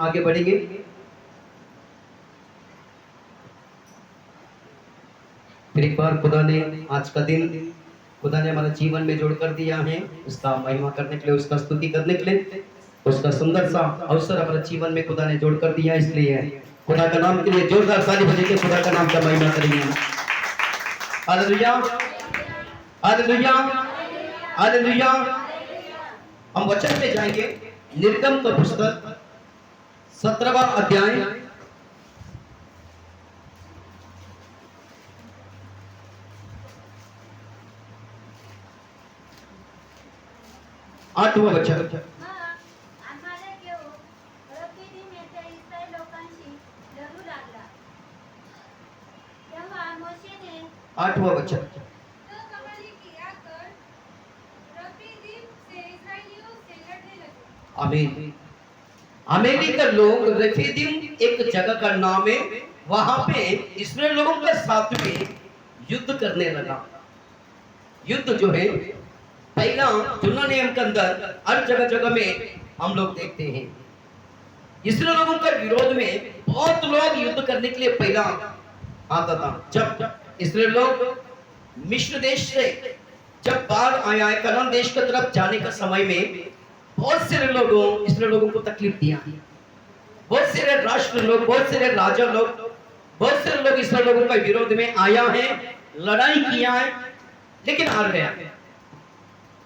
आगे बढ़ेंगे। फिर एक बार खुदा ने आज का दिन खुदा ने हमारे जीवन में जोड़ कर दिया है, उसका महिमा करने के लिए, उसका स्तुति करने के लिए, उसका सुंदर सा अवसर हमारे जीवन में खुदा ने जोड़ कर दिया। इसलिए खुदा का नाम के लिए जोरदार ताली बजाइए, खुदा का नाम का महिमा करेंगे। Hallelujah, hallelujah, hallelujah. हम वचन में जाएंगे, निर्गम का पुस्तक 17वां अध्याय 8वां वचन। आठवां वचन। आमीन। अमेरिका लोग रेफीदीम एक जगह का नाम है, वहां पे इस्राएल लोगों के साथ में युद्ध करने लगा। युद्ध जो है पहला दुनिया नियम के अंदर हर जगह जगह में हम लोग देखते हैं, इस्राएल लोगों के विरोध में बहुत लोग युद्ध करने के लिए पहला आता था। जब इस्राएल लोग मिस्र देश से जब बाहर आया है कनान देश की तरफ जाने का समय में बहुत सारे लोगों इस्राएल लोगों को तकलीफ दिया। बहुत सारे राष्ट्र लोग, बहुत सारे राजा लोग, बहुत सारे लोग इस्राएल लोगों के विरोध में आया है, लड़ाई किया है, लेकिन हार गया।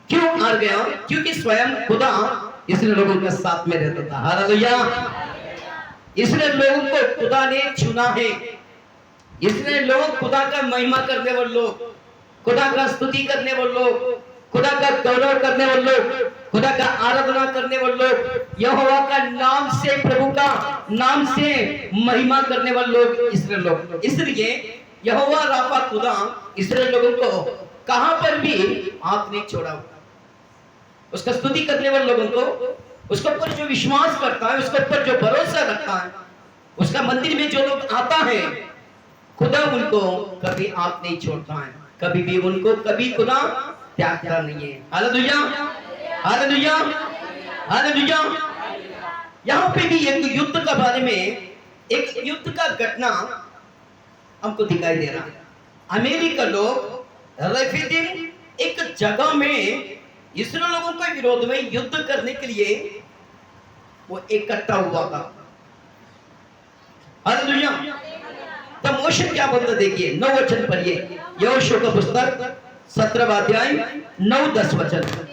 क्यों हार गया? क्योंकि स्वयं खुदा इस्राएल लोगों के साथ में रहता था। हालेलुया। इस्राएल लोगों को खुदा ने चुना है। इस्राएल लोग खुदा का महिमा करने वाले लोग, खुदा का स्तुति करने वाले लोग, खुदा का गौरव करने वाले लोग, खुदा का आराधना करने वाले लोग, यहोवा का नाम से, प्रभु का नाम से महिमा करने वाले लोग इस्राएल लोग। इसलिए यहोवा राफा खुदा इस्राएल लोगों को कहां पर भी हाथ नहीं छोड़ा। उसका स्तुति करने वाले लोगों को, उसके ऊपर जो विश्वास करता है, उसके ऊपर जो भरोसा रखता है, उसका मंदिर में जो लोग आता है, खुदा उनको कभी हाथ नहीं छोड़ता है, कभी भी उनको कभी खुदा त्यागता नहीं है। Hallelujah, hallelujah, hallelujah. यहाँ पे भी एक युद्ध के बारे में, एक युद्ध का घटना हमको दिखाई दे रहा है। अमेरिका लोग रेफीदीम एक जगह में इस्राएल लोगों के विरोध में युद्ध करने के लिए वो इकट्ठा हुआ था। हालेलुया। तो मोशे क्या बोलता देखिए, 9 वचन पढ़िए, यहोशू का पुस्तक 17वां अध्याय 9-10 वचन।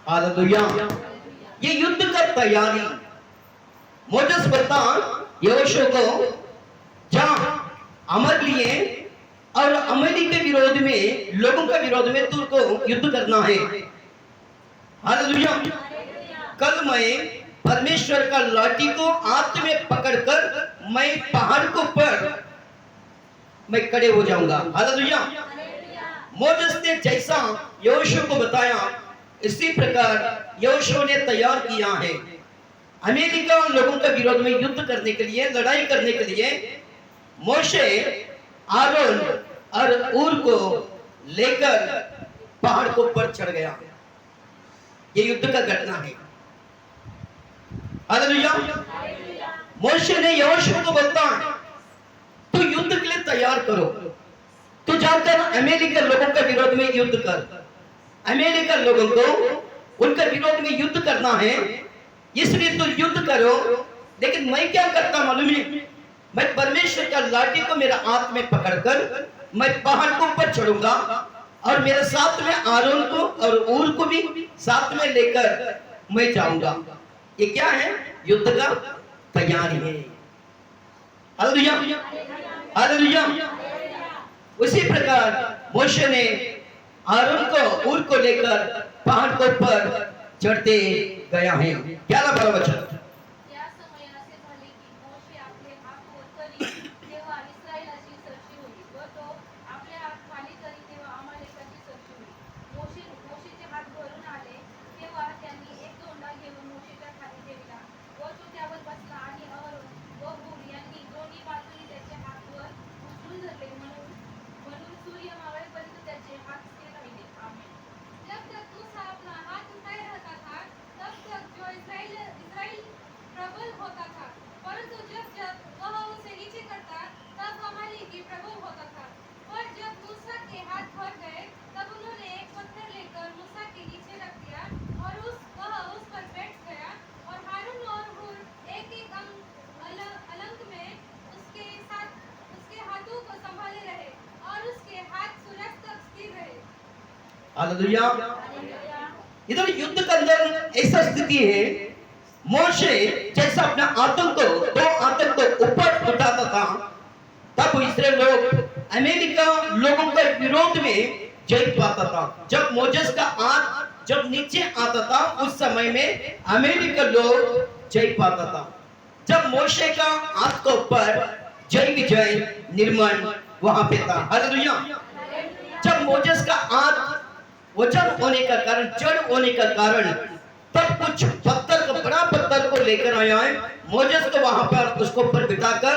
हालेलुया। ये युद्ध का तैयारी मोसेस बता यहोशू को जहां अमर लिए और अमली के विरोध में, लोगों के विरोध में तुमको युद्ध करना है। हालेलुया। कल मैं परमेश्वर का लाठी को हाथ में पकड़कर मैं पहाड़ के ऊपर मैं खड़े हो जाऊंगा। हालेलुया। मोसेस ने जैसा यहोशू को बताया, इसी प्रकार यहोशू ने तैयार किया है अमेरिका लोगों के विरोध में युद्ध करने के लिए, लड़ाई करने के लिए। मोशे आरोन और ऊर को लेकर पहाड़ को ऊपर चढ़ गया। ये युद्ध का घटना है। हालेलुया। मोशे ने यहोशू को बोलता, तू युद्ध के लिए तैयार करो, तू जाकर अमेरिका लोगों के विरोध में युद्ध कर। अमेरिका लोगों को उनके विरोध में युद्ध करना है, इसलिए तुम युद्ध करो। लेकिन मैं क्या करता मालूम है? मैं परमेश्वर का लाठी को मेरा हाथ में पकड़कर मैं पहाड़ को ऊपर चढ़ूंगा और मेरे साथ में आरोन को और ऊर को भी साथ में लेकर मैं जाऊंगा। ये क्या है? युद्ध का तैयारी है। Hallelujah, hallelujah. उसी प्रकार मोशे ने आरोन को ऊर को लेकर पहाड़ के ऊपर चढ़ते गया है। 11 वचन। त्या समयाचे झाले की मोशे आपले हात वर करी तेव्हा इस्रायलाची सरशी होईल व तो आपले हात खाली करी तेव्हा अमालेकाची सरशी होईल। मोशेचे हात भरून आले तेव्हा त्यांनी एक दोंडा घेऊन मोशेच्या खाली ठेवला व तो त्यावर बसला आणि आरोन व हूर यांनी दोन्ही बाजूनी त्याचे हात वर उचलून धरले म्हणून सूर्य मावळेपर्यंत त्याचे हात स्थिर राहिले। आमेन। जब तक मूसा अपना हाथ उठाए रहता था तब तक जो इस्राएल प्रबल होता था, परंतु जब जब वह उसे नीचे करता तब अमालेकी प्रबल होता था। पर जब मूसा के हाथ भर गए तब उन्होंने एक पत्थर लेकर मूसा के नीचे रख दिया और वह उस पर बैठ गया और हारून और हूर एक एक अलंग में उसके साथ उसके हाथों को संभाले रहे और उसके हाथ सूर्यास्त तक स्थिर रहे। हालेलुया। इधर युद्ध के अंदर ऐसा स्थिति है, मोशे जैसा अपने आतंक को दो आतंक को ऊपर उठाता था तब इस्राएल लोग अमेरिका लोगों के विरोध में जय पाता था। जब मोजेस का हाथ जब नीचे आता था उस समय में अमेरिका लोग जय पाता था। जब मोशे का हाथ के ऊपर जय विजय निर्माण वहां पे था। हालेलुया। जब मोजेस का हाथ वजन होने का कारण, जड़ होने का कारण, तब कुछ पत्थर को, बड़ा पत्थर को लेकर आया है। मोजेस को वहां पर उसको ऊपर बिठाकर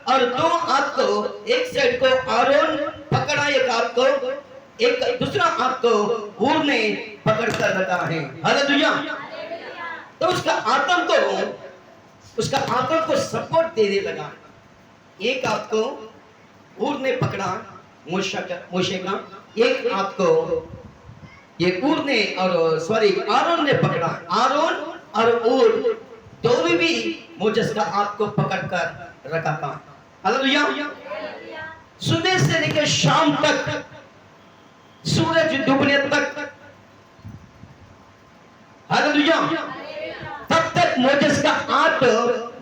और दो हाथ को एक साइड को आरोन पकड़ा, एक हाथ को, एक दूसरा हाथ को हूर ने पकड़ कर रखा है। हालेलुया। तो उसका आत्म को सपोर्ट देने लगा। एक हाथ को हूर ने पकड़ा मोशे का, एक हाथ को ये ऊर ने आरोन ने पकड़ा। आरोन और ऊर दोनों भी मोजेस का हाथ को पकड़कर रखा था। हालेलुया। सुबह से लेकर शाम तक, सूरज डूबने तक, हालेलुया, तब तक मोजेस का हाथ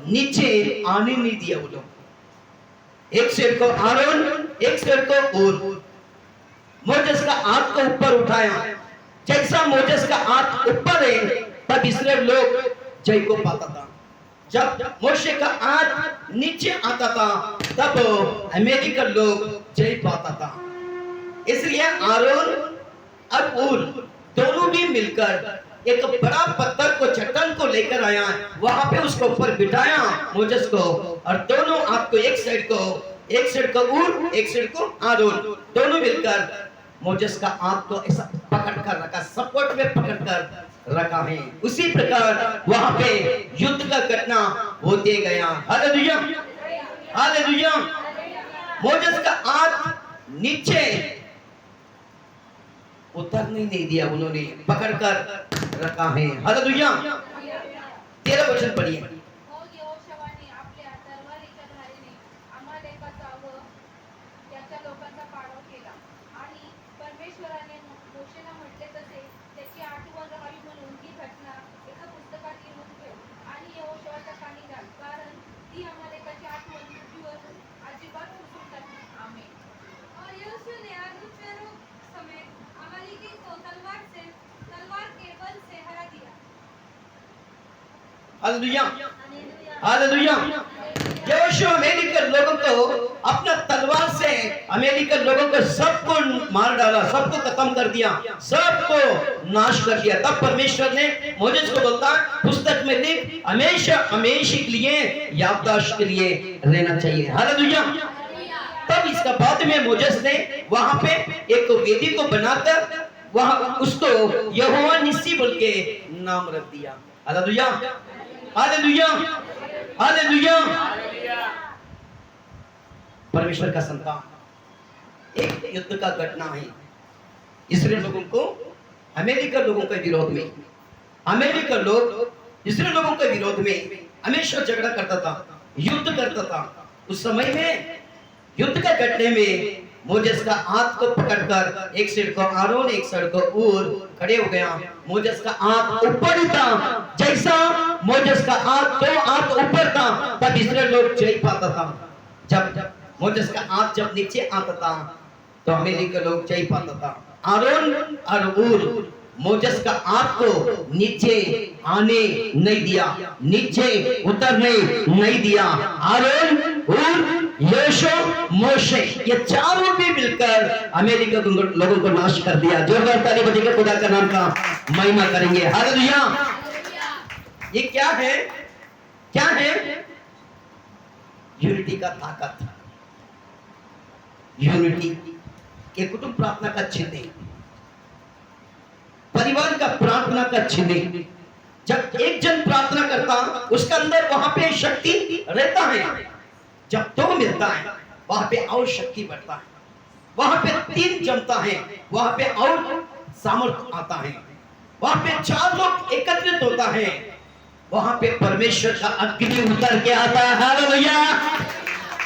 नीचे आने नहीं दिया वो लोग। एक सिर को आरोन, एक सिर को ऊर। मोजेस का हाथ को ऊपर उठाया। जैसा मोजेस का हाथ ऊपर है तब इस्राएल लोग जय को पाता था। जब मोशे का हाथ नीचे आता था तब अमेरिका लोग जय पाता था। इसलिए आरोन और ऊर दोनों भी मिलकर एक बड़ा पत्थर को, चट्टान को लेकर आया, वहां पे उसको ऊपर बिठाया मोजेस को, और दोनों हाथ को एक साइड को ऊर, एक साइड को आरोन, दोनों मिलकर मोजेस का हाथ को ऐसा पकड़ कर रखा, सपोर्ट में पकड़ कर रखा है। उसी प्रकार वहां पे युद्ध का घटना होते गया। Hallelujah, hallelujah. मोजेस का हाथ नीचे उतरने नहीं दिया, उन्होंने पकड़ कर रखा है। हालेलुया। 13 वचन पढ़िए। मग यहोशुआने आपल्या तलवारीच्या धारेने अमालेकाचा व त्याच्या लोकांचा पाडाव केला आणि परमेश्वराने मोशेला म्हटले तसे त्याची आठवण राहावी म्हणून ही घटना एका पुस्तकात लिहून ठेव आणि यहोशुआच्या कानी घाल, कारण ती अमालेकाची आठवण पृथ्वीवर अजिबात पुसून टाकली। आमेन। और यहोशू ने आदमशुमारों समेत अमालेकी को तलवार के बल से हरा दिया। Hallelujah, hallelujah. यहोशू अमेरिकन लोगों को अपना तलवार से अमेरिकन लोगों को सबको मार डाला, सबको खत्म कर दिया, सबको नाश कर दिया। तब परमेश्वर ने मोजेस को बोलता, पुस्तक में लिख, हमेशा हमेशा के लिए याददाश्त के लिए रहना चाहिए। हालेलुया। तब इसका बाद में मोजेस ने वहां पे एक वेदी को बनाकर वहां उसको यहोवा निस्सी बोल के नाम रख दिया। Hallelujah, hallelujah, hallelujah. परमेश्वर का संतान, एक युद्ध का घटना है। इस्राएल लोगों को अमेरिका लोगों के विरोध में, अमेरिका लोग इस्राएल लोगों के विरोध में हमेशा झगड़ा करता था, युद्ध करता था। उस समय में युद्ध का घटने में मोजेस का हाथ को पकड़कर एक साइड को आरोन एक साइड को ऊर खड़े हो गया। मोजेस का हाथ ऊपर ही था, जैसा मोजेस का हाथ दो हाथ ऊपर था तब इस्राएल लोग जय पाता था। जब मोजेस का हाथ जब नीचे आता था तो अमेरिका लोग जय पाता था। आरोन और ऊर मोजेस का हाथ को नीचे आने नहीं दिया, नीचे उतरने नहीं दिया। आरोन, ऊर, यहोशू, मोशे ये चारों भी मिलकर अमेरिका के लोगों को नाश कर दिया। जोरदार ताली बजाकर खुदा का नाम का महिमा करेंगे। हालेलुया। ये क्या है? क्या है? यूनिटी का ताकत। यूनिटी ये कुटुंब प्रार्थना का चिन्ह है, परिवार का प्रार्थना का चिन्ह है। जब एक जन प्रार्थना करता उसका अंदर वहां पे शक्ति रहता है। जब दो मिलता है वहां पे और शक्ति बढ़ता है, वहां पे तीन जमता है वहां पे और सामर्थ्य आता है, वहां पे चार लोग एकत्रित होता है वहां पे परमेश्वर का अग्नि उतर के आता है। हालेलुया।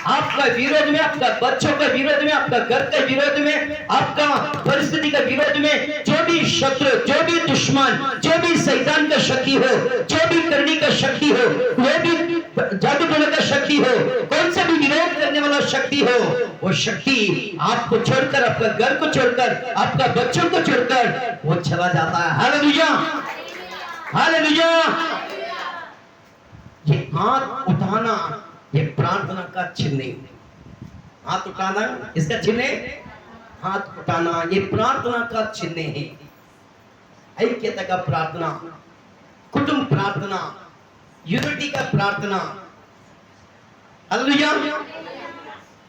आपका विरोध में, आपका बच्चों का विरोध में, आपका घर के विरोध में, आपका परिस्थिति का विरोध में जो भी शत्रु, जो भी दुश्मन, जो भी शैतान का शक्ति हो, जो भी करनी का शक्ति हो, जो भी जादू टोने का शक्ति हो, कौन सा भी विरोध करने वाला शक्ति हो, वो शक्ति आपको छोड़कर, आपका घर को छोड़कर, आपका बच्चों को छोड़कर वो चला जाता है। हालेलुया। हालेलुया। ये हाथ उठाना ये प्रार्थना का चिन्ह है। हाथ उठाना इसका चिन्ह है। हाथ उठाना ये प्रार्थना का चिन्ह है। ऐक्यता का प्रार्थना, कुटुंब प्रार्थना, यूनिटी का प्रार्थना। हालेलुया।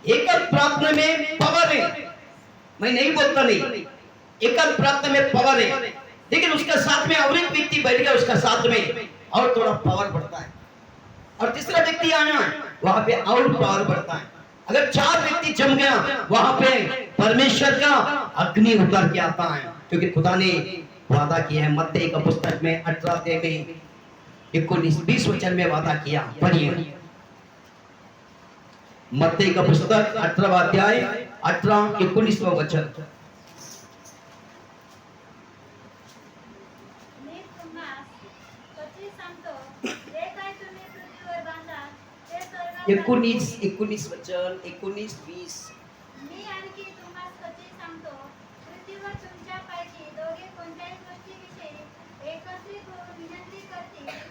एकल प्रार्थना में पावर है, मैं नहीं बोलता नहीं, एकल प्रार्थना में पावर है, लेकिन उसका साथ में और एक व्यक्ति बैठ गया उसका साथ में और थोड़ा पावर बढ़ता है, और तीसरा व्यक्ति आना वहां पे और पावर बढ़ता है। अगर चार व्यक्ति जम गया वहां पे परमेश्वर का अग्नि उतर के आता है, क्योंकि खुदा ने वादा किया है। मत्ती का पुस्तक में 18 अध्याय में 19-20 वचन में वादा किया। पढ़िए मत्ती का पुस्तक 18 अध्याय 18-19 वचन। मी तुम्हास कधी सांगतो, जे काय तुम्ही पृथ्वीवर बांधा ते स्वर्गात 19 वचन 19-20। मी आणखी तुम्हास कधी सांगतो, पृथ्वीवर तुमच्यापैकी दोघे कोणत्याही गोष्टीविषयी एकत्रित होऊन विनंती करतील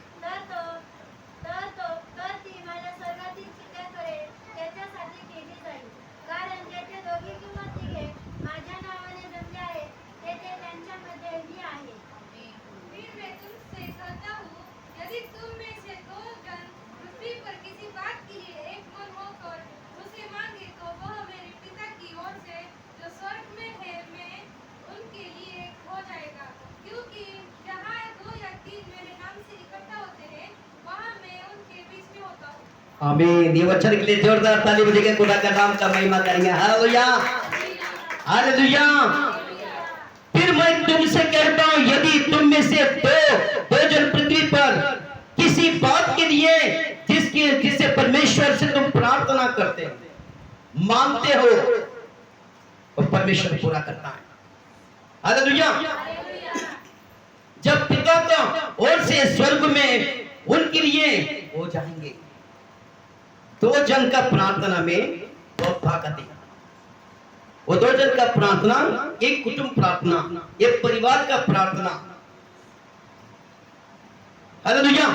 तर ती माझ्या स्वर्गातील पित्याकडे त्याच्यासाठी केली जाईल. कारण जेथे दोघे किंवा तिघे माझ्या नावाने जमले आहेत तेथे त्यांच्यामध्ये मी आहे. फिर मैं तुमसे कहता हूँ, यदि तुम में से दो जन पृथ्वी पर किसी बात के लिए एक मन होकर मुझसे मांगे तो वह मेरे पिता की ओर से जो स्वर्ग में है मैं उनके लिए हो जाएगा. क्योंकि जहाँ दो या तीन मेरे नाम से इकट्ठा होते हैं वहाँ मैं उनके बीच में होता हूँ. आमीन। ये वचन के लिए जोरदार ताली बजाकर खुदा का नाम का महिमा करेंगे। हालेलुया। हालेलुया। फिर मैं तुमसे कहता हूं, यदि तुम में से दो जन पृथ्वी पर किसी बात के लिए जिससे परमेश्वर से तुम प्रार्थना करते हो, मांगते हो, तो परमेश्वर पूरा करता है। हालेलुया। जब पिता का ओर से स्वर्ग में उनके लिए हो जाएंगे। दो जन का प्रार्थना में बहुत ताकत है। वो दो जन का प्रार्थना, एक कुटुंब प्रार्थना, एक परिवार का प्रार्थना। हालेलुया।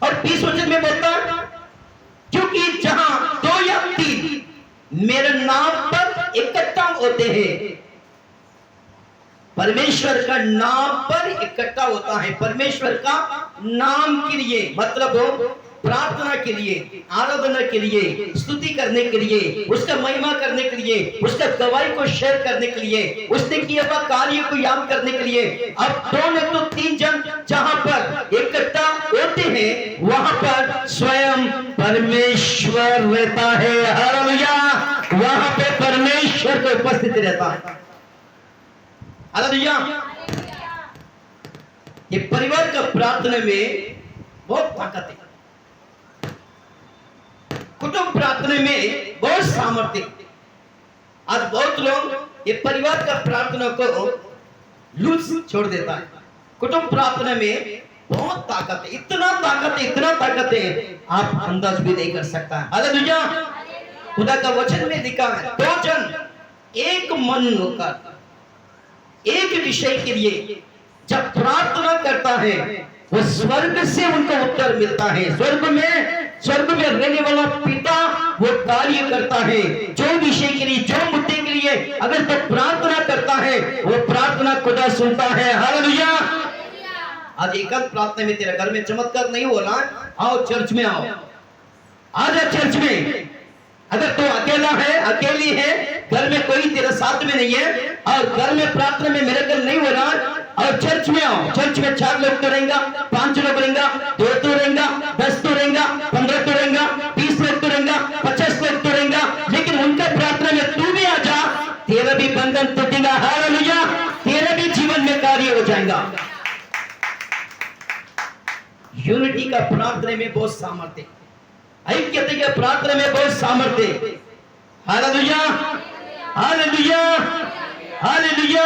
और 20 वचन में बोलता, क्योंकि जहां दो या तीन मेरे नाम पर इकट्ठा होते हैं, परमेश्वर का नाम पर इकट्ठा होता है। परमेश्वर का नाम के लिए मतलब प्रार्थना के लिए, आराधना के लिए, स्तुति करने के लिए, उसका महिमा करने के लिए, उसका गवाही को शेयर करने के लिए, उसने किया हुआ कार्य को याद करने के लिए। अब दो ने तो तीन जन जहां पर इकट्ठा होते हैं वहां पर स्वयं परमेश्वर रहता है। हालेलुया। वहां पे परमेश्वर का उपस्थित रहता है। हालेलुया। ये परिवार का प्रार्थना में बहुत ताकत है, कुटुंब प्रार्थना में बहुत सामर्थ्य है। आज बहुत लोग ये परिवार का प्रार्थना को लूज छोड़ देता है। कुटुंब प्रार्थना में बहुत ताकत है, इतना ताकत है, इतना ताकत है, आप अंदाज भी नहीं कर सकता है। हालेलुया। खुदा का वचन में लिखा है, दो जन एक मन होकर एक विषय के लिए जब प्रार्थना करता है, वो स्वर्ग से उनको उत्तर मिलता है। स्वर्ग में रहने वाला पिता वो कार्य करता है, जो विषय के लिए, जो मुद्दे के लिए अगर तो प्रार्थना करता है, वो प्रार्थना खुदा सुनता है। हालेलुया। आज एकांत प्रार्थना में तेरा घर में चमत्कार नहीं हो रहा, आओ चर्च में आओ, आ जा चर्च में। अगर तू अकेला है, अकेली है, घर में कोई तेरे साथ में नहीं है और घर में प्रार्थना में मिरेकल नहीं हो रहा, और चर्च में आओ। चर्च में 4 लोग तो रहेगा, 5 लोग रहेगा, 2 तो रहेगा, 10 तो रहेगा, 15 तो रहेगा, 20 लोग तो रहेगा, 50 लोग तो रहेगा, लेकिन उनका प्रार्थना में तू भी आ जा, तेरा भी बंधन टूटेगा। हालेलुया। तेरा भी जीवन में कार्य हो जाएगा। यूनिटी का प्रार्थना में बहुत सामर्थ्य है, ऐक्यता के प्रार्थना में बहुत सामर्थ्य है। Hallelujah, hallelujah, hallelujah.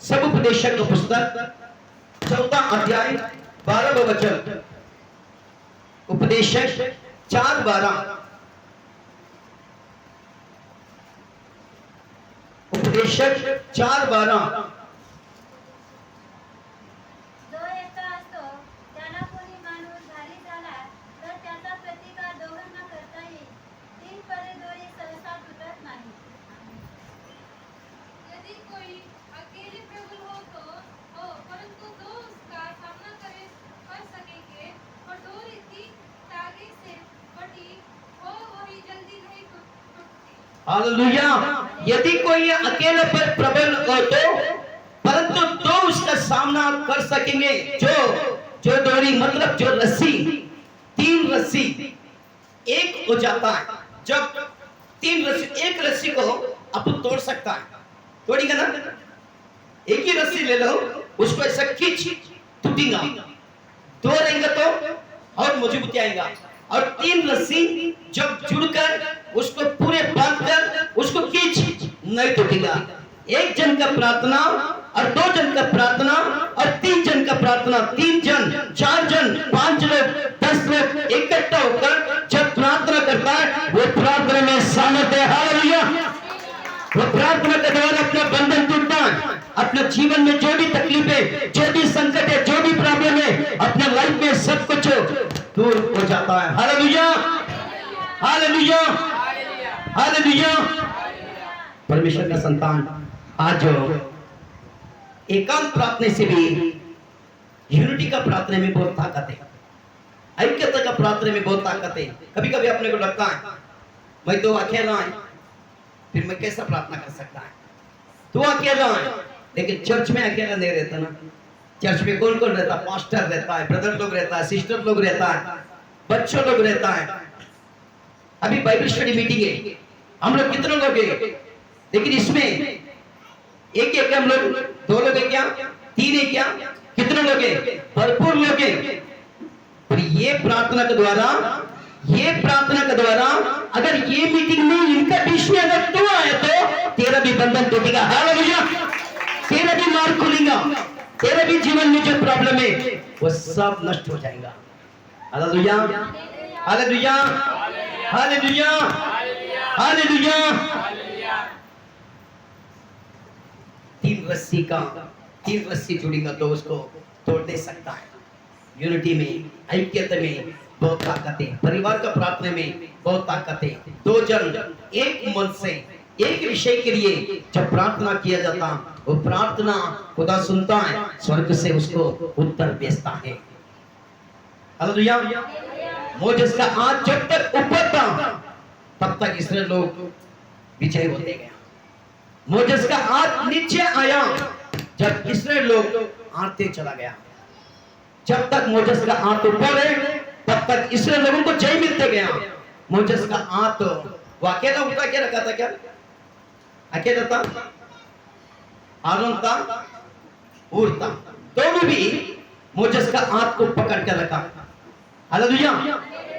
सब उपदेशक का पुस्तक 14 अध्याय 12 वचन। उपदेशक 4:12। उपदेशक 4:12। जो एकटा असतो त्याला कोणी माणूस घाली झाला तर त्याचा प्रतिकार दोघांना करता येईल. 3 परे दोरी सहसा तुटत नाही. यदि कोई अकेले प्रबल हो परंतु दो उसका सामना कर सकेंगे और डोरी 3 धागे से बटी हो वही जल्दी नहीं टूटती। हालेलुया। यदि कोई अकेले पर प्रबल हो तो, परंतु दो उसका सामना कर सकेंगे। जो डोरी मतलब जो रस्सी, 3 रस्सी एक हो जाता है। जब 3 रस्सी, एक रस्सी को अपन तोड़ सकता है, तोड़ेगा ना? एक ही रस्सी ले लो, उसको ऐसा खींच, टूटेगा। 2 रहेंगे तो और मजबूती आएगा, और 3 रस्सी जब जुड़कर उसको पूरे बांधकर उसको खींच, नहीं टूटेगा। 1 जन का प्रार्थना और 2 जन का प्रार्थना और 3 जन का प्रार्थना, 3 जन, 4 जन, 5 लोग, 10 लोग इकट्ठा होकर जब प्रार्थना करता है, वो प्रार्थना में सामर्थ्य है। हालेलुया। वो प्रार्थना के द्वारा अपना बंधन टूटता है। अपने जीवन में जो भी तकलीफ है, जो भी संकट है, जो भी प्रॉब्लम है, अपने लाइफ में सब कुछ दूर हो जाता है। Hallelujah, hallelujah, hallelujah. परमेश्वर का संतान, आज एकांत प्रार्थना से भी यूनिटी का प्रार्थना में बहुत ताकत है, ऐक्यता का प्रार्थना में बहुत ताकत है। कभी कभी अपने को लगता है मैं तो अकेला है, फिर मैं कैसा प्रार्थना कर सकता है? तू अकेला है, लेकिन चर्च में अकेला नहीं रहता ना। चर्च में कौन कौन रहता? पास्टर रहता है, ब्रदर लोग रहता है, सिस्टर लोग रहता है, बच्चों लोग रहता है। अभी बाइबल स्टडी मीटिंग है, हम लोग कितने लोग हैं? लेकिन इसमें एक है क्या? हम लोग 2 लोग है क्या? 3 है क्या? कितने लोग हैं? भरपूर लोग हैं। और ये प्रार्थना के द्वारा अगर ये मीटिंग में इनका बीच में अगर तू आए तो तेरा भी बंधन टूटेगा। हालेलुया। तेरा भी मार्ग खुलेगा, तेरे भी जीवन में जो प्रॉब्लम है वो सब नष्ट हो जाएगा। Hallelujah, hallelujah, hallelujah, hallelujah. 3 रस्सी जुड़ेगा तो उसको तोड़ दे सकता है। यूनिटी में, ऐक्यता में बहुत ताकत है। परिवार का प्रार्थना में बहुत ताकत है। 2 जन एक मन से एक विषय के लिए जब प्रार्थना किया जाता, वो प्रार्थना खुदा सुनता है, स्वर्ग से उसको उत्तर भेजता है। हालेलुया। मोसेस का हाथ जब तक ऊपर था तब तक इस्राएल लोग विजय होते गए। मोसेस का हाथ नीचे आया जब इस्राएल लोग हारते चला गया। जब तक मोसेस का हाथ ऊपर है तब तक इस्राएल लोगों को जय मिलते गया। मोसेस का हाथ वो अकेला उठा के रखा था क्या? अकेला था? आरोन था, हूर था, दोनों भी मोसेस का हाथ को पकड़ कर रखा। हालेलुया।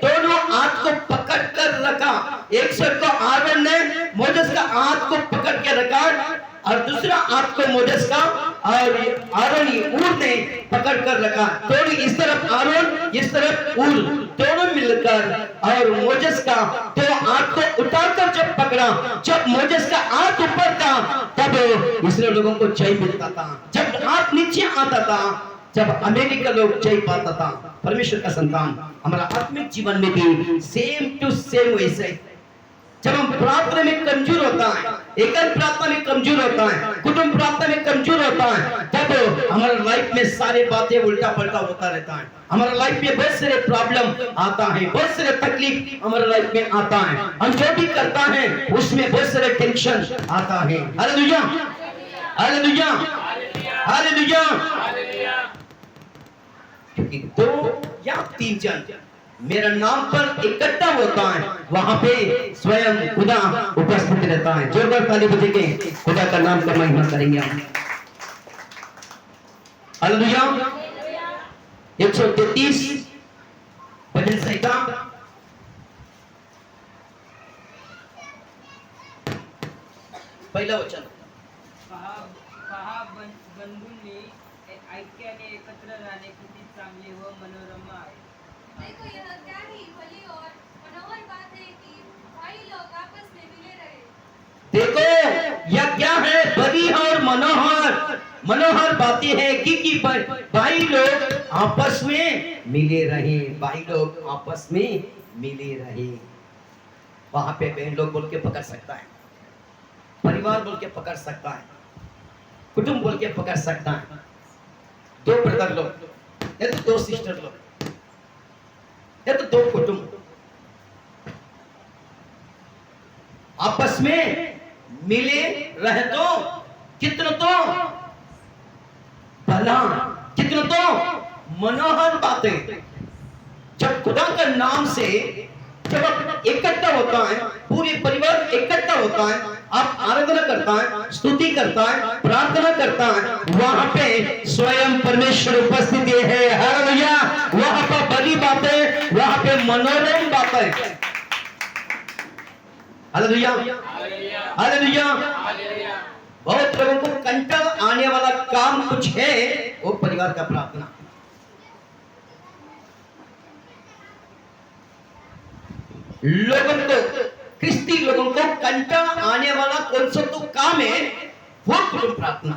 दोनों हाथ को पकड़ कर रखा। एक साइड को आरोन ने मोजेस का हाथ को पकड़ के रखा और दूसरा हाथ को मोजेस का और आरोनी ऊर ने पकड़ कर रखा। दोनों इस तरफ आरोन, इस तरफ ऊर, दोनों मिलकर और मोजेस का तो हाथ को उठाकर जब पकड़ा, जब मोजेस का हाथ ऊपर था तब इसलिए लोगों को जय मिलता था। जब हाथ नीचे आता था जब अमेरिका लोग जय पाता था। परमेश्वर का संतान, हमारा आत्मिक जीवन में भी सेम टू सेम वैसे जब हम प्रार्थना में कमजोर होता है, एकल प्रार्थना में कमजोर होता है, कुटुंब प्रार्थना में कमजोर होता है, तब हमारे लाइफ में सारी बातें उल्टा पलटा होता रहता है। हमारे लाइफ में बहुत सारे प्रॉब्लम आता है, बहुत सारे तकलीफ हमारे लाइफ में आता है। हम जो भी करता है उसमें बहुत सारे टेंशन आता है। Hallelujah, hallelujah, hallelujah. क्योंकि 2 या 3 जन मेरा नाम पर इकट्ठा होता है, वहां पे स्वयं खुदा उपस्थित रहता है। जोरदार ताली बजेंगे, खुदा का नाम का महिमा करेंगे हम। हालेलुया। 133 भजन संहिता पहिला वचन। बंधूंनी ऐक्याने एकत्र राहणे किती चांगले व मनोरम आहे। देखो यह क्या ही भली और मनोहर बात है कि भाई लोग आपस में मिले रहे। देखो यह क्या है, बड़ी और मनोहर बातें हैं कि भाई लोग आपस में मिले रहे, भाई लोग आपस में मिले रहे। वहां पे बहन लोग बोल के पकड़ सकता है, परिवार बोल के पकड़ सकता है, कुटुंब बोल के पकड़ सकता है। 2 ब्रदर लोग या तो 2 सिस्टर लोग या तो 2 कुटुंब आपस में मिले रहे तो कितना तो भला, कितना तो मनोहर बातें। जब खुदा के नाम से जब आप इकट्ठा होता है, पूरे परिवार इकट्ठा होता है, आप आराधना करता है, स्तुति करता है, प्रार्थना करता है, वहां पे स्वयं परमेश्वर उपस्थित है। हालेलुया। वहां पर बड़ी बातें, वहां पे मनोरम बातें। Hallelujah, hallelujah. बहुत लोगों को कंटक आने वाला काम कुछ है, वो परिवार का प्रार्थना। लोगों को, क्रिस्ती लोगों को कंटक आने वाला कौन सा तो काम है, वो कुटुंब प्रार्थना।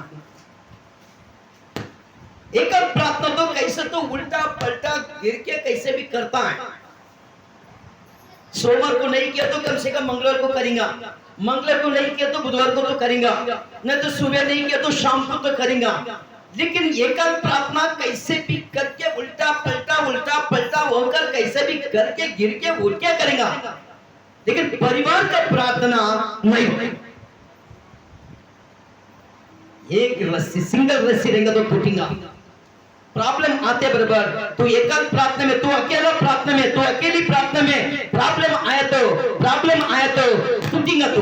एक प्रार्थना तो कैसे तो उल्टा पलटा गिर के कैसे भी करता है। सोमवार को नहीं किया तो कम से कम मंगलवार को करेगा, मंगलवार को नहीं किया तो बुधवार को तो करेगा, नहीं तो सुबह नहीं किया तो शाम को तो करेगा। लेकिन एकांत प्रार्थना कैसे भी करके उल्टा पलटा होकर कैसे भी करके गिर के उठ के करेगा, लेकिन परिवार का प्रार्थना नहीं। एक रस्सी, सिंगल रस्सी रहेगा तो टूटेगा। प्रॉब्लम आते बराबर तू एकांत प्रार्थना में, तू अकेला प्रार्थना में, तू अकेली प्रार्थना में प्रॉब्लम आया तो टूटेगा तू।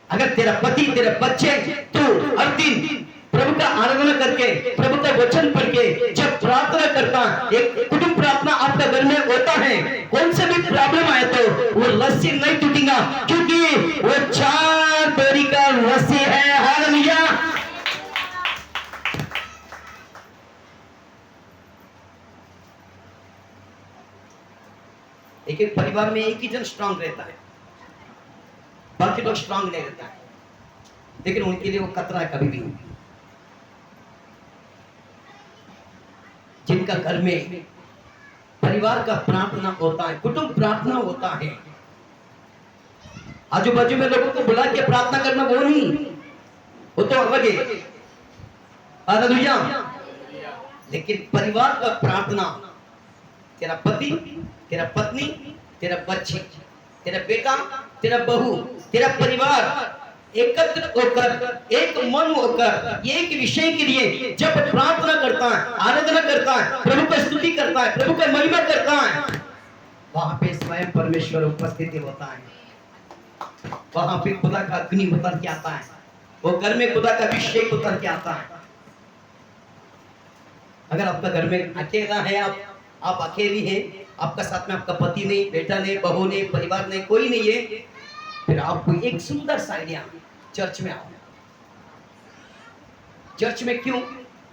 अगर तेरा पति, तेरे बच्चे, तू हर दिन प्रभु का आराधना करके, प्रभु का वचन पढ़ के जब प्रार्थना करता, एक कुटुंब प्रार्थना आपका घर में होता है, कौन से भी प्रॉब्लम आए तो वो रस्सी नहीं टूटेगा, क्योंकि वो 4 डोरी का रस्सी है। हालेलुया। एक परिवार में एक ही जन स्ट्रांग रहता है, बाकी लोग स्ट्रांग नहीं रहता है, लेकिन उनके लिए वो खतरा है कभी भी। जिनका घर में परिवार का प्रार्थना होता है, कुटुंब प्रार्थना होता है, आजू बाजू में लोगों को बुला के प्रार्थना करना वो नहीं, वो तो अलग है। हालेलुया। लेकिन परिवार का प्रार्थना, तेरा पति, तेरा पत्नी, तेरा बच्चे, तेरा बेटा, तेरा बहू, तेरा परिवार एकत्र होकर, एक मन होकर, एक विषय के लिए जब प्रार्थना करता है, आराधना करता है, प्रभु की स्तुति करता है, प्रभु का महिमा करता है, वहां पे स्वयं परमेश्वर उपस्थित होता है। वहां पे खुदा का अग्नि उतर के आता है, वो घर में खुदा का अभिषेक उतर के आता है। अगर आपका घर में अकेला है, आप आप अकेली हैं, आपका साथ में आपका पति नहीं, बेटा नहीं, बहू नहीं, परिवार नहीं, कोई नहीं है, फिर आपको एक सुंदर सा आइडिया, चर्च में आओ। चर्च में क्यों?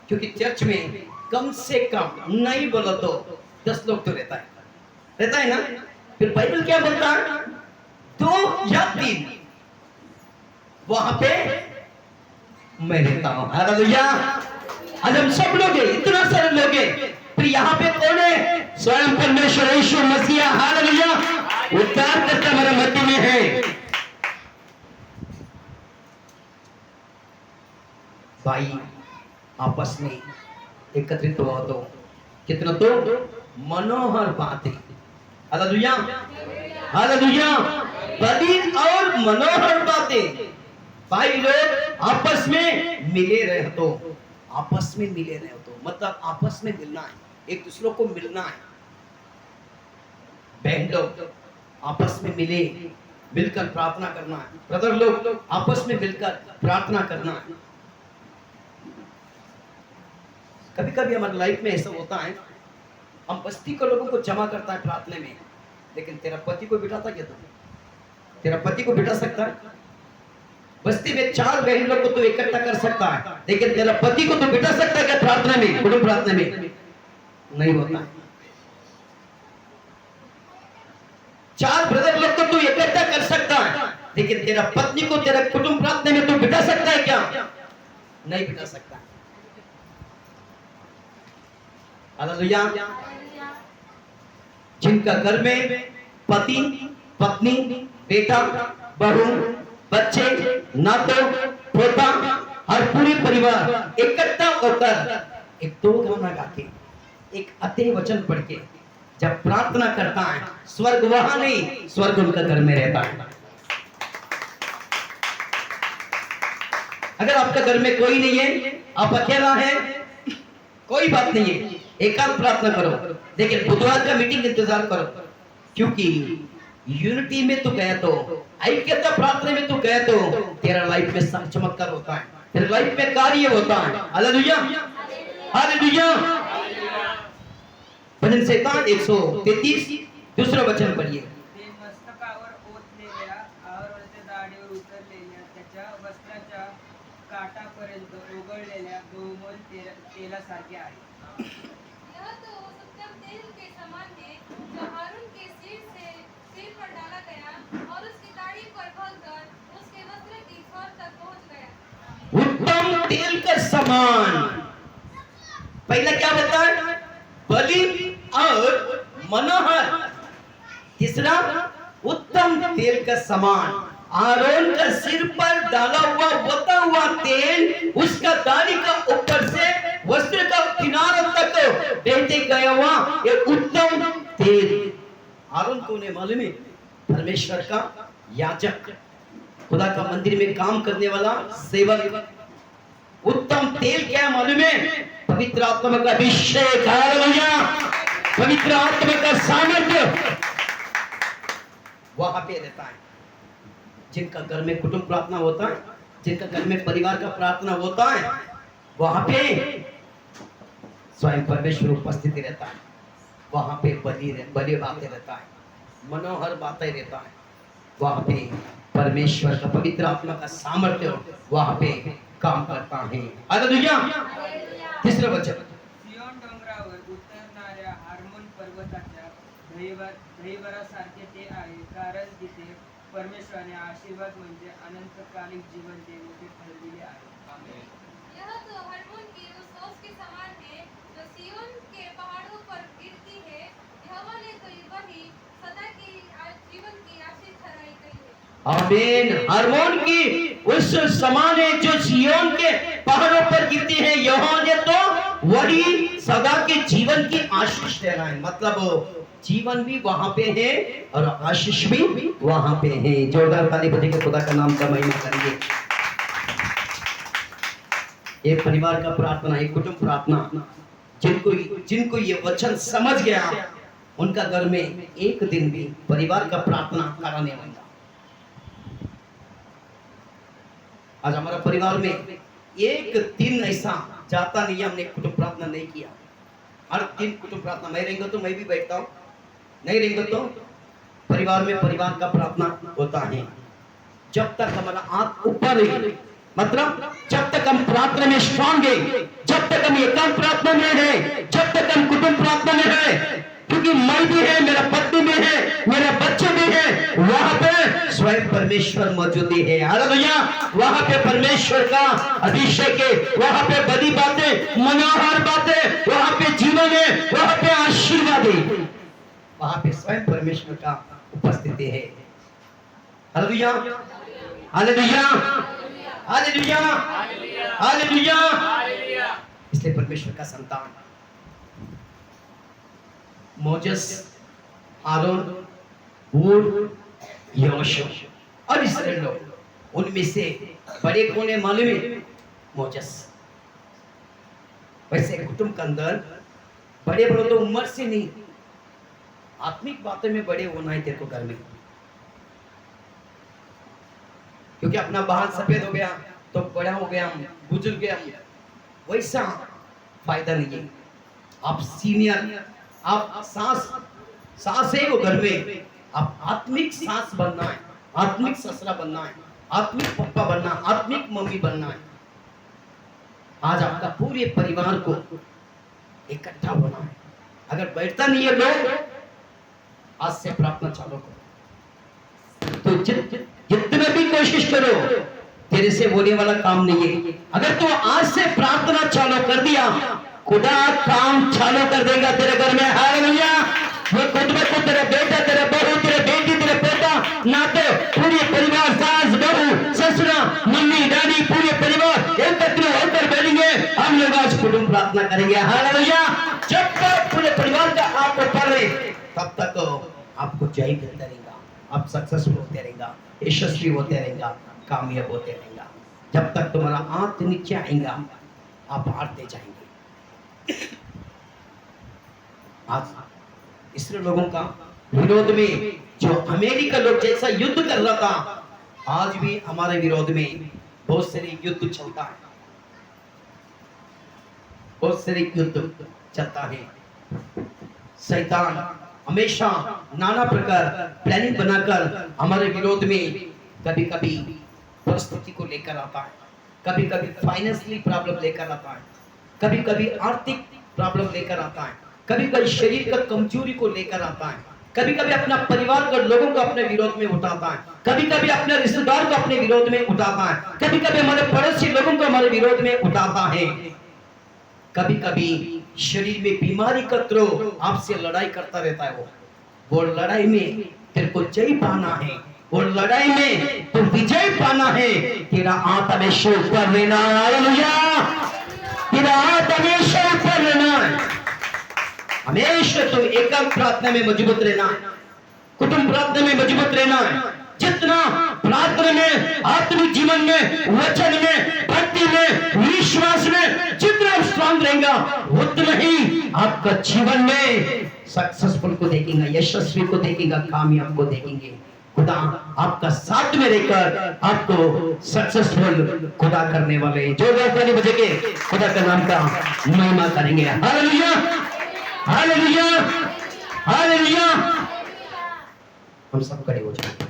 क्योंकि चर्च में कम से कम नहीं बोलो तो 10 लोग तो रहता है ना। फिर बाइबल क्या बोलता है? 2 या 3 वहां पे मैं रहता हूं। हालेलुया। आज हम सब लोग हैं, इतना सारे लोग हैं, फिर यहाँ पे कौन है? स्वयं परमेश्वर यीशु मसीह। हालेलुया। उद्धार करता हमारे मध्य में है। भाई आपस में एकत्रित हुआ तो कितना तो मनोहर बात है। हालेलुया। हालेलुया। बड़ी और मनोहर बातें। भाई लोग आपस में मिले रहे तो, आपस में मिले रहे तो मतलब आपस में मिलना है, एक दूसरे को मिलना है। बहन लोग आपस में मिले, मिलकर प्रार्थना करना है। ब्रदर लोग आपस में मिलकर प्रार्थना करना है। कभी कभी हमारी लाइफ में ऐसा होता है, हम बस्ती के लोगों को जमा करता है प्रार्थना में, लेकिन तेरा पति को बिठाता क्या? तेरा पति को बिठा सकता है? बस्ती में 4 बहन लोग को तो इकट्ठा कर सकता है, लेकिन तेरा पति को तो बिठा सकता है क्या प्रार्थना में, कुटुंब प्रार्थना में? नहीं होता है। 4 ब्रदर लोग को तू इकट्ठा कर सकता है, लेकिन तेरा पत्नी को तेरा कुटुंब प्रार्थना में तू बिठा सकता है क्या? नहीं बिठा सकता। हालेलुया। जिनका घर में पति, पत्नी, बेटा, बहू, बच्चे, नातो, पोता और पूरे परिवार इकट्ठा होकर एक 2 गाना गा के, एक अतः वचन पढ़ के जब प्रार्थना करता है, स्वर्ग वहां नहीं, स्वर्ग उनका घर में रहता है। अगर आपका घर में कोई नहीं है, आप अकेला है, कोई बात नहीं है, एकांत प्रार्थना करो, लेकिन बुधवार का मीटिंग इंतजार करो, क्योंकि यूनिटी में तो गया तो, ऐक्यता प्रार्थना में तो गया तो तेरा लाइफ में चमत्कार होता है, तेरे लाइफ में कार्य होता है। हालेलुया। हालेलुया। भजन संहिता 133 दूसरा वचन पढ़िए। ते मस्तकावर ओतलेल्या आवरते दाढीवर उतरलेल्या त्याच्या वस्त्राच्या काठापर्यंत ओघळलेल्या बहुमोल तेलासारखे आहे। यह तो उत्तम तेल के समान है जो हारून के सिर पर डाला गया और उसकी दाढ़ी पर भरकर उसके वस्त्र की छोर तक पहुंच गया। उत्तम तेल का समान। पहला क्या बताया? बलि और मनोहर। तीसरा उत्तम तेल का समान। आरोन का सिर पर डाला हुआ बता हुआ तेल, उसका दाढ़ी का ऊपर से वस्त्र का किनारा तक बहते गया हुआ ये उत्तम तेल। आरोन कौन है मालूम है? परमेश्वर का याजक, खुदा का मंदिर में काम करने वाला सेवक। उत्तम तेल क्या है मालूम है? पवित्र आत्मा का अभिषेक। हालेलुया। पवित्र आत्मा का सामर्थ्य वहां पे रहता है। जिनका घर में कुटुंब प्रार्थना होता है, जिनका घर में परिवार का प्रार्थना होता है, वहां पे स्वयं परमेश्वर उपस्थित रहता है। वहां पे बलि बातें रहता है, मनोहर बातें रहता है। वहां पे परमेश्वर का पवित्र आत्मा का सामर्थ्य वहां पे काम करता है। हालेलुया। तीसरा वचन। सियोन डोंगरावर उतरणाऱ्या हार्मोन पर्वताच्या दहिवरासारखे ते आहे, कारण तिथे परमेश्वराने आशीर्वाद म्हणजे अनंतकालिक जीवन देणे ते ठरविले आहे। आमेन। यह तो हरमोन की उस ओस के समान है जो सिय्योन के पहाड़ों पर गिरती है। यहोवा ने तो वही सदा की जीवन की आशीष ठहराई गई है। आमीन। हार्मोन की उस समान है जो सिय्योन के पहाड़ों पर गिरती है। यहोवा ने तो वही सदा के जीवन की आशीष ठहराई। मतलब जीवन भी वहां पे है और आशीष भी वहां पे है। जोरदार ताली बजा के खुदा का नाम का महिमा करिए। एक परिवार का प्रार्थना, एक कुटुंब प्रार्थना, जिनको ये वचन समझ गया, उनका घर में एक दिन भी परिवार का प्रार्थना कराने वाला। आज हमारा परिवार में एक दिन ऐसा जाता नहीं, हमने कुटुंब प्रार्थना नहीं किया। हर दिन कुटुंब प्रार्थना, मैं रहेंगे तो मैं भी बैठता हूँ, नहीं रहेंगे तो परिवार में परिवार का प्रार्थना होता है। जब तक हमारा आंख ऊपर है, मतलब जब तक हम प्रार्थना में स्ट्रांग है, जब तक हम एकांत प्रार्थना में है, जब तक हम कुटुंब प्रार्थना में है, क्योंकि मैं भी है, मेरा पत्नी भी है, मेरा बच्चे भी है, वहां पे स्वयं परमेश्वर मौजूद है। हालेलुया। वहां पे परमेश्वर का अभिषेक है, वहां पे बड़ी बातें, मनोहर बातें, वहां पे जीवन है, वहां पे आशीर्वाद है, वहां पे स्वयं परमेश्वर का उपस्थिति है। Hallelujah, hallelujah, hallelujah, hallelujah. इसलिए परमेश्वर का संतान मोजेस, आरोन, हूर, यहोशू और इस्राएल लोग, उनमें से बड़े कौन है मालूम है? मोजेस। वैसे कुटुंब के अंदर बड़े बड़े तो उम्र से नहीं, आत्मिक बातों में बड़े होना है तेरे को घर में, क्योंकि अपना बाल सफेद हो गया तो बड़ा हो गया, बुजुर्ग गया, वैसा फायदा नहीं है। आप सीनियर, आप सास है वो घर में, आप आत्मिक सास बनना है, आत्मिक ससुरा बनना है, आत्मिक पप्पा बनना, आत्मिक मम्मी बनना है। आज आपका पूरे परिवार को इकट्ठा होना है। अगर बैठता नहीं है लोग, आज से प्रार्थना चालू करो। तो जितना भी कोशिश करो, तेरे से होने वाला काम नहीं है। अगर तू आज से प्रार्थना चालू कर दिया, खुदा काम चालू कर देगा तेरे घर में। हालेलुया। वो खुद में खुद तेरे बेटा, तेरे बहू, तेरे बेटी, तेरे पोता, नाते, पूरे परिवार, सास बहू, ससुरा, मम्मी डैडी, पूरे परिवार एकत्र होकर बैठेंगे। हम लोग आज कुटुंब प्रार्थना करेंगे। हालेलुया। जब तक पूरे परिवार का आप ऊपर है, तब तक आपको जय मिलता रहेगा, आप सक्सेसफुल होते रहेगा, यशस्वी होते रहेगा, कामयाब होते रहेगा। जब तक तुम्हारा आंख नीचे आएगा, आप हारते जाएंगे। आज इसराइल लोगों का विरोध में जो अमेरिका लोग जैसा युद्ध कर रहा था, आज भी हमारे विरोध में बहुत सारे युद्ध चलता है, बहुत सारे युद्ध चलता है। शैतान हमेशा नाना प्रकार प्लानिंग बनाकर हमारे विरोध में कभी कभी परिस्थिति को लेकर आता है, कभी कभी फाइनेंशियली प्रॉब्लम लेकर आता है, कभी कभी आर्थिक प्रॉब्लम लेकर आता है, कभी कभी शरीर का कमजोरी को लेकर आता है, कभी कभी अपना परिवार के लोगों को अपने विरोध में उठाता है, कभी कभी अपने रिश्तेदार को अपने विरोध में उठाता है, कभी कभी हमारे पड़ोसी लोगों को हमारे विरोध में उठाता है, कभी कभी शरीर में बीमारी का त्रो आपसे लड़ाई करता रहता है। वो लड़ाई में तेरे को जय पाना है, वो लड़ाई में तो विजय पाना है। तेरा हाथ हमेशा ऊपर लेना। हालेलुया। तेरा हाथ हमेशा ऊपर लेना, हमेशा तो एकांत प्रार्थना में मजबूत रहना, कुटुंब प्रार्थना में मजबूत रहना। जितना प्रार्थना में, आत्मिक जीवन में, वचन में, भक्ति में, विश्वास में जितना स्ट्रांग रहेगा, उतना ही आपका जीवन में सक्सेसफुल को देखेंगे, यशस्वी को देखेंगे, कामयाब को देखेंगे। खुदा आपका साथ में रहकर आपको सक्सेसफुल खुदा करने वाले, जो गाने बजेंगे खुदा का नाम का महिमा करेंगे। Hallelujah, hallelujah, hallelujah. हम सब खड़े हो जाएं।